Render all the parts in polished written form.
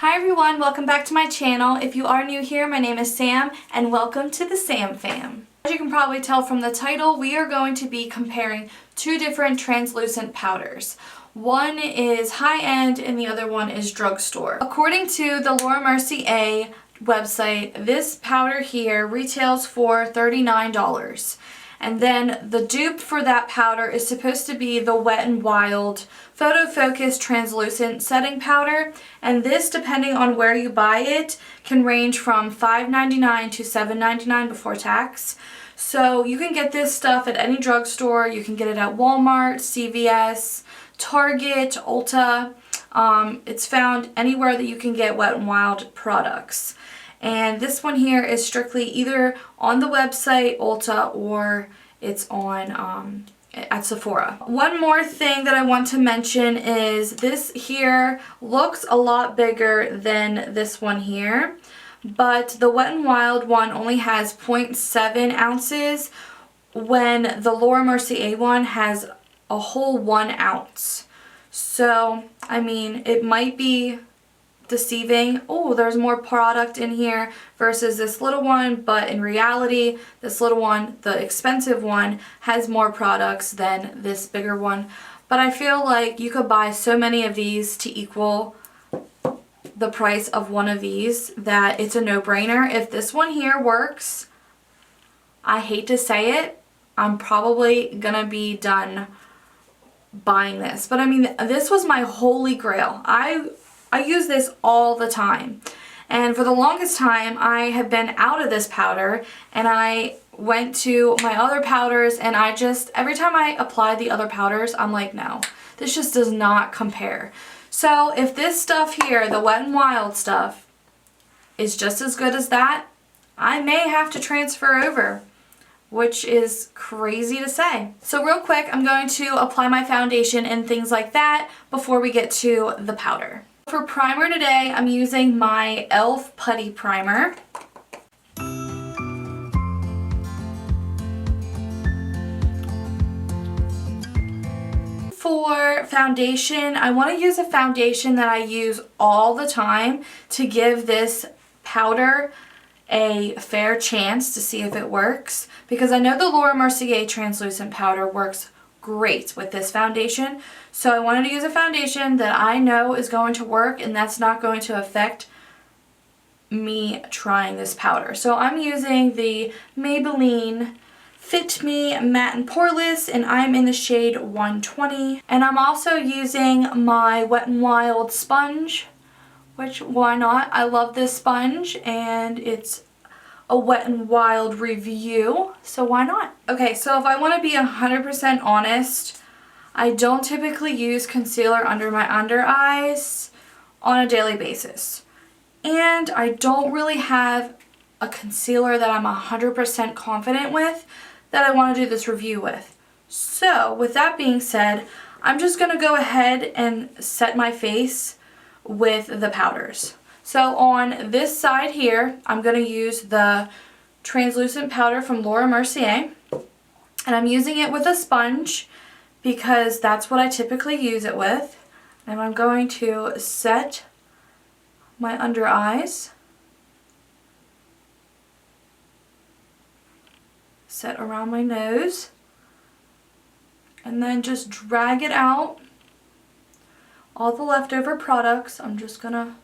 Hi everyone, welcome back to my channel. If you are new here, my name is Sam and welcome to the Sam Fam. As you can probably tell from the title, we are going to be comparing two different translucent powders. One is high-end and the other one is drugstore. According to the Laura Mercier website, this powder here retails for $39. And then the dupe for that powder is supposed to be the Wet n Wild Photo Focus Translucent Setting Powder. And this, depending on where you buy it, can range from $5.99 to $7.99 before tax. So you can get this stuff at any drugstore. You can get it at Walmart, CVS, Target, Ulta. It's found anywhere that you can get Wet n Wild products. And this one here is strictly either on the website, Ulta, or it's on at Sephora. One more thing that I want to mention is this here looks a lot bigger than this one here, but the Wet n Wild one only has 0.7 ounces when the Laura Mercier one has a whole 1 ounce. So, I mean, it might be deceiving. Oh, there's more product in here versus this little one, but in reality this little one, the expensive one, has more products than this bigger one. But I feel like you could buy so many of these to equal the price of one of these that it's a no-brainer. If this one here works, I hate to say it, I'm probably gonna be done buying this. But I mean, this was my holy grail. I use this all the time, and for the longest time I have been out of this powder, and I went to my other powders, and I just, every time I apply the other powders, I'm like, no, this just does not compare. So if this stuff here, the Wet n Wild stuff, is just as good as that, I may have to transfer over, which is crazy to say. So real quick, I'm going to apply my foundation and things like that before we get to the powder. For primer today, I'm using my e.l.f. Putty Primer. For foundation, I want to use a foundation that I use all the time to give this powder a fair chance to see if it works, because I know the Laura Mercier translucent powder works great with this foundation, so I wanted to use a foundation that I know is going to work and that's not going to affect me trying this powder. So I'm using the Maybelline Fit Me Matte and Poreless, and I'm in the shade 120. And I'm also using my Wet n Wild sponge, which, why not? I love this sponge, and it's a Wet n Wild review, so why not? Okay, so if I want to be 100% honest, I don't typically use concealer under my under eyes on a daily basis. And I don't really have a concealer that I'm 100% confident with that I want to do this review with. So, with that being said, I'm just going to go ahead and set my face with the powders. So on this side here, I'm going to use the translucent powder from Laura Mercier, and I'm using it with a sponge because that's what I typically use it with. And I'm going to set my under eyes, set around my nose, and then just drag it out. All the leftover products, I'm just going to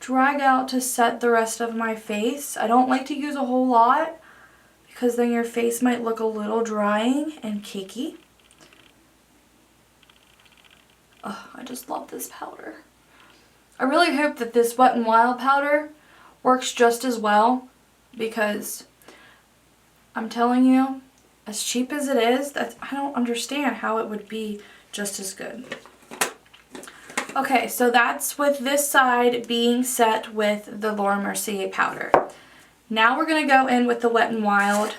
drag out to set the rest of my face. I don't like to use a whole lot because then your face might look a little drying and cakey. Oh, I just love this powder. I really hope that this Wet n Wild powder works just as well, because I'm telling you, as cheap as it is, I don't understand how it would be just as good. Okay, so that's with this side being set with the Laura Mercier powder. Now we're going to go in with the Wet n Wild.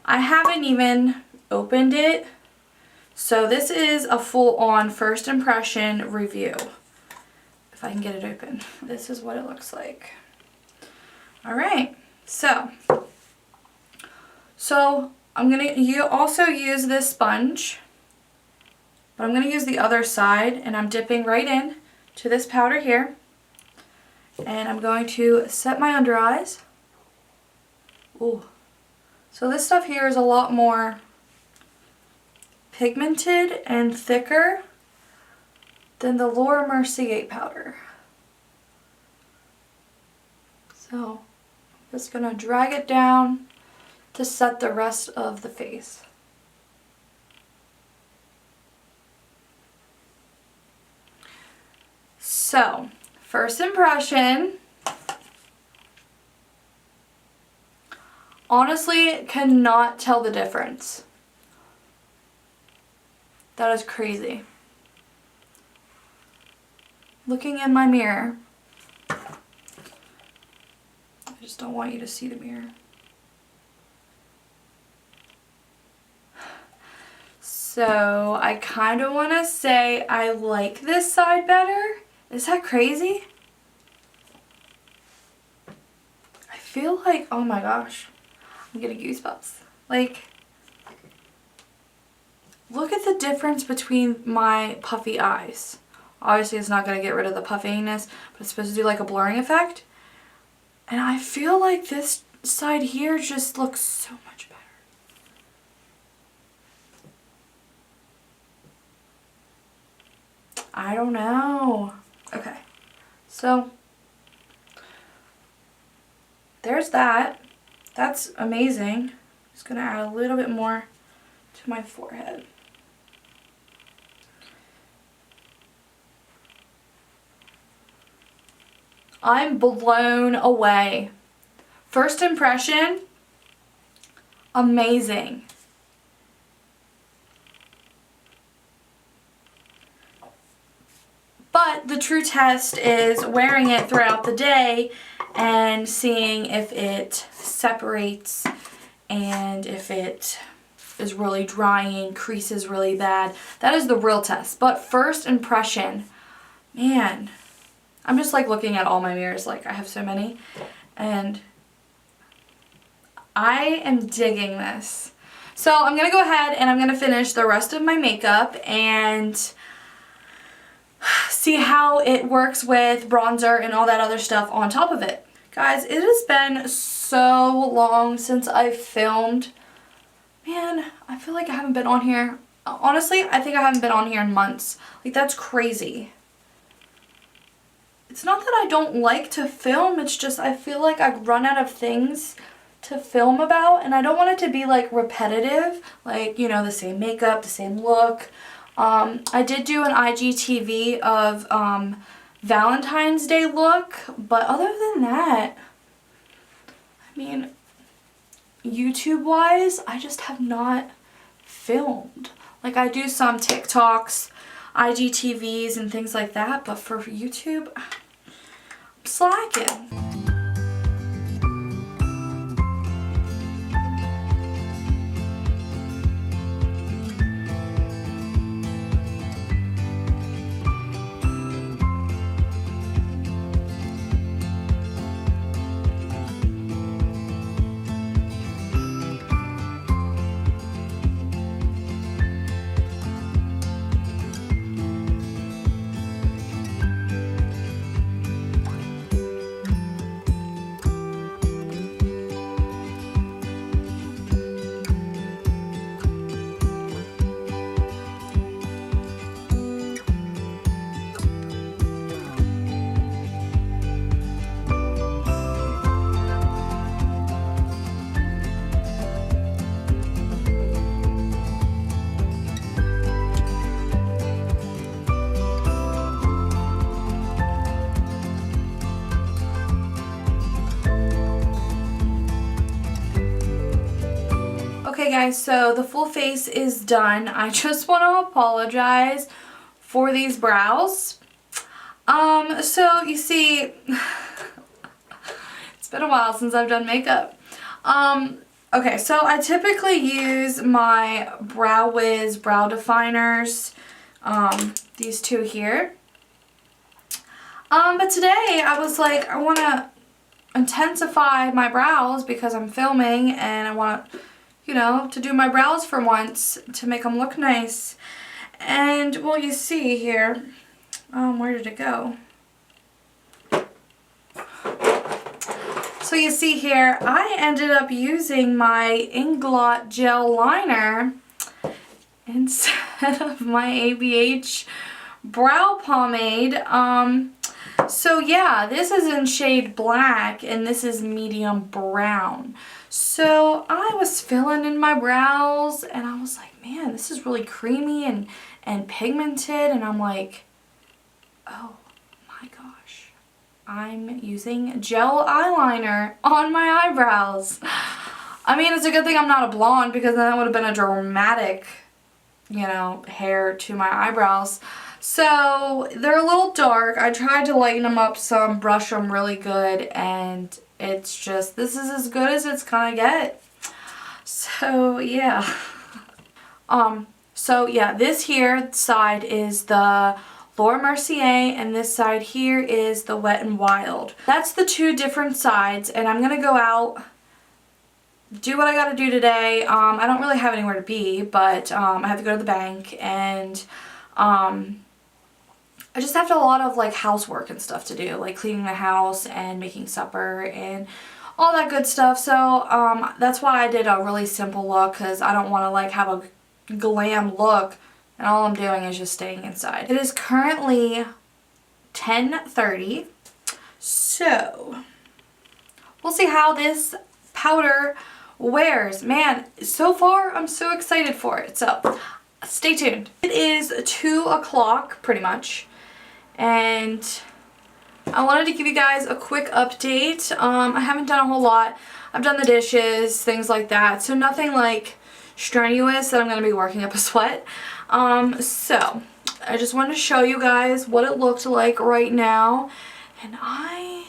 I haven't even opened it, so this is a full-on first impression review. If I can get it open. This is what it looks like. Alright, so I'm going to also use this sponge. But I'm going to use the other side, and I'm dipping right in to this powder here. And I'm going to set my under eyes. Ooh. So this stuff here is a lot more pigmented and thicker than the Laura Mercier powder. So I'm just going to drag it down to set the rest of the face. So, first impression, honestly cannot tell the difference. That is crazy. Looking in my mirror, I just don't want you to see the mirror. So I kind of want to say I like this side better. Is that crazy? I feel like, oh my gosh, I'm getting goosebumps. Like, look at the difference between my puffy eyes. Obviously it's not going to get rid of the puffiness, but it's supposed to do like a blurring effect. And I feel like this side here just looks so much better. I don't know. Okay, so there's that. That's amazing. Just gonna add a little bit more to my forehead. I'm blown away. First impression, amazing. But the true test is wearing it throughout the day and seeing if it separates and if it is really drying, creases really bad. That is the real test. But first impression, man, I'm just like looking at all my mirrors, like I have so many, and I am digging this. So I'm going to go ahead and I'm going to finish the rest of my makeup and see how it works with bronzer and all that other stuff on top of it. Guys, it has been so long since I've filmed. Man, I feel like I haven't been on here. Honestly, I think I haven't been on here in months. Like, that's crazy. It's not that I don't like to film, it's just I feel like I run out of things to film about, and I don't want it to be like repetitive, like, you know, the same makeup, the same look. I did do an IGTV of Valentine's Day look, but other than that, I mean, YouTube wise, I just have not filmed. Like, I do some TikToks, IGTVs and things like that, but for YouTube, I'm slacking. Okay guys, so the full face is done. I just want to apologize for these brows. So you see, it's been a while since I've done makeup. Okay, so I typically use my Brow Wiz brow definers, these two here. But today I was like, I want to intensify my brows because I'm filming and I want, you know, to do my brows for once to make them look nice. And, well, you see here, where did it go? So you see here, I ended up using my Inglot gel liner instead of my ABH brow pomade. So yeah, this is in shade black and this is medium brown. So I was filling in my brows and I was like, man, this is really creamy and pigmented, and I'm like, oh my gosh, I'm using gel eyeliner on my eyebrows. I mean, it's a good thing I'm not a blonde, because then that would have been a dramatic, you know, hair to my eyebrows. So they're a little dark. I tried to lighten them up some, brush them really good, and it's just, this is as good as it's gonna get. So yeah. So yeah, this here side is the Laura Mercier and this side here is the Wet n Wild. That's the two different sides, and I'm gonna go out, do what I gotta do today. I don't really have anywhere to be, but I have to go to the bank, and I just have a lot of like housework and stuff to do, like cleaning the house and making supper and all that good stuff. So that's why I did a really simple look, because I don't want to like have a glam look and all I'm doing is just staying inside. It is currently 10:30, so we'll see how this powder wears. Man, so far I'm so excited for it, so stay tuned. It is 2 o'clock pretty much, and I wanted to give you guys a quick update. I haven't done a whole lot. I've done the dishes, things like that, so nothing like strenuous that I'm going to be working up a sweat. So I just wanted to show you guys what it looked like right now, and I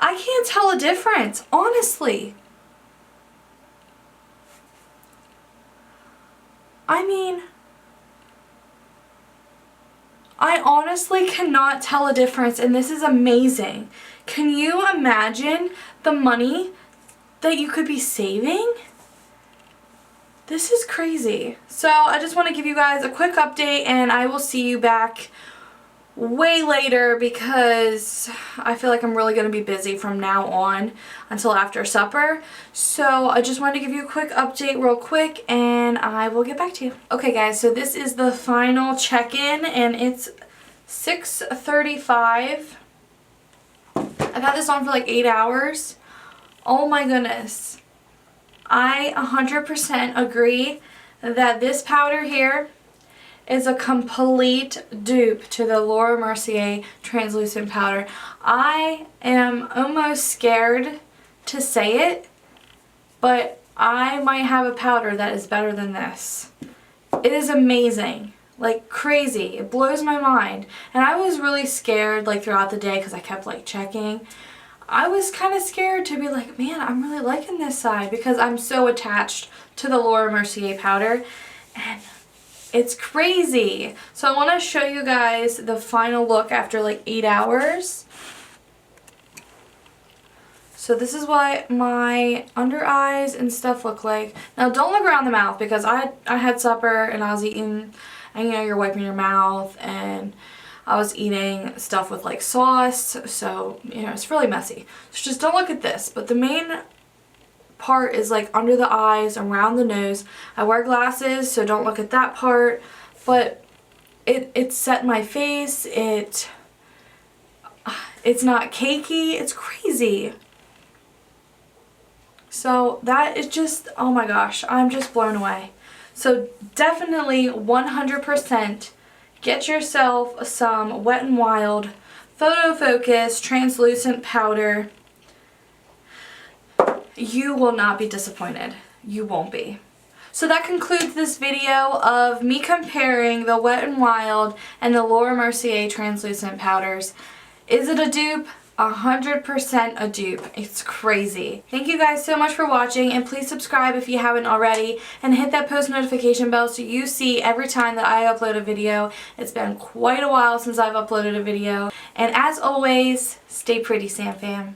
can't tell a difference, honestly. I mean, I honestly cannot tell a difference, and this is amazing. Can you imagine the money that you could be saving? This is crazy. So I just want to give you guys a quick update, and I will see you back way later, because I feel like I'm really going to be busy from now on until after supper. So I just wanted to give you a quick update real quick, and I will get back to you. Okay guys, so this is the final check-in, and it's 6:35. I've had this on for like 8 hours. Oh my goodness. I 100% agree that this powder here is a complete dupe to the Laura Mercier translucent powder. I am almost scared to say it, but I might have a powder that is better than this. It is amazing. Like crazy. It blows my mind. And I was really scared like throughout the day, because I kept like checking. I was kind of scared to be like, man, I'm really liking this side, because I'm so attached to the Laura Mercier powder, and it's crazy. So I want to show you guys the final look after like 8 hours. So this is what my under eyes and stuff look like. Now don't look around the mouth, because I had supper and I was eating, and you know, you're wiping your mouth, and I was eating stuff with like sauce, so you know, it's really messy. So just don't look at this, but the main part is like under the eyes, around the nose. I wear glasses, so don't look at that part, but it set my face. It's not cakey. It's crazy. So that is just, oh my gosh, I'm just blown away. So definitely 100% get yourself some Wet n Wild Photo Focus translucent powder. You will not be disappointed. You won't be. So that concludes this video of me comparing the Wet n Wild and the Laura Mercier translucent powders. Is it a dupe? 100% a dupe. It's crazy. Thank you guys so much for watching, and please subscribe if you haven't already, and hit that post notification bell so you see every time that I upload a video. It's been quite a while since I've uploaded a video. And as always, stay pretty, Sam Fam.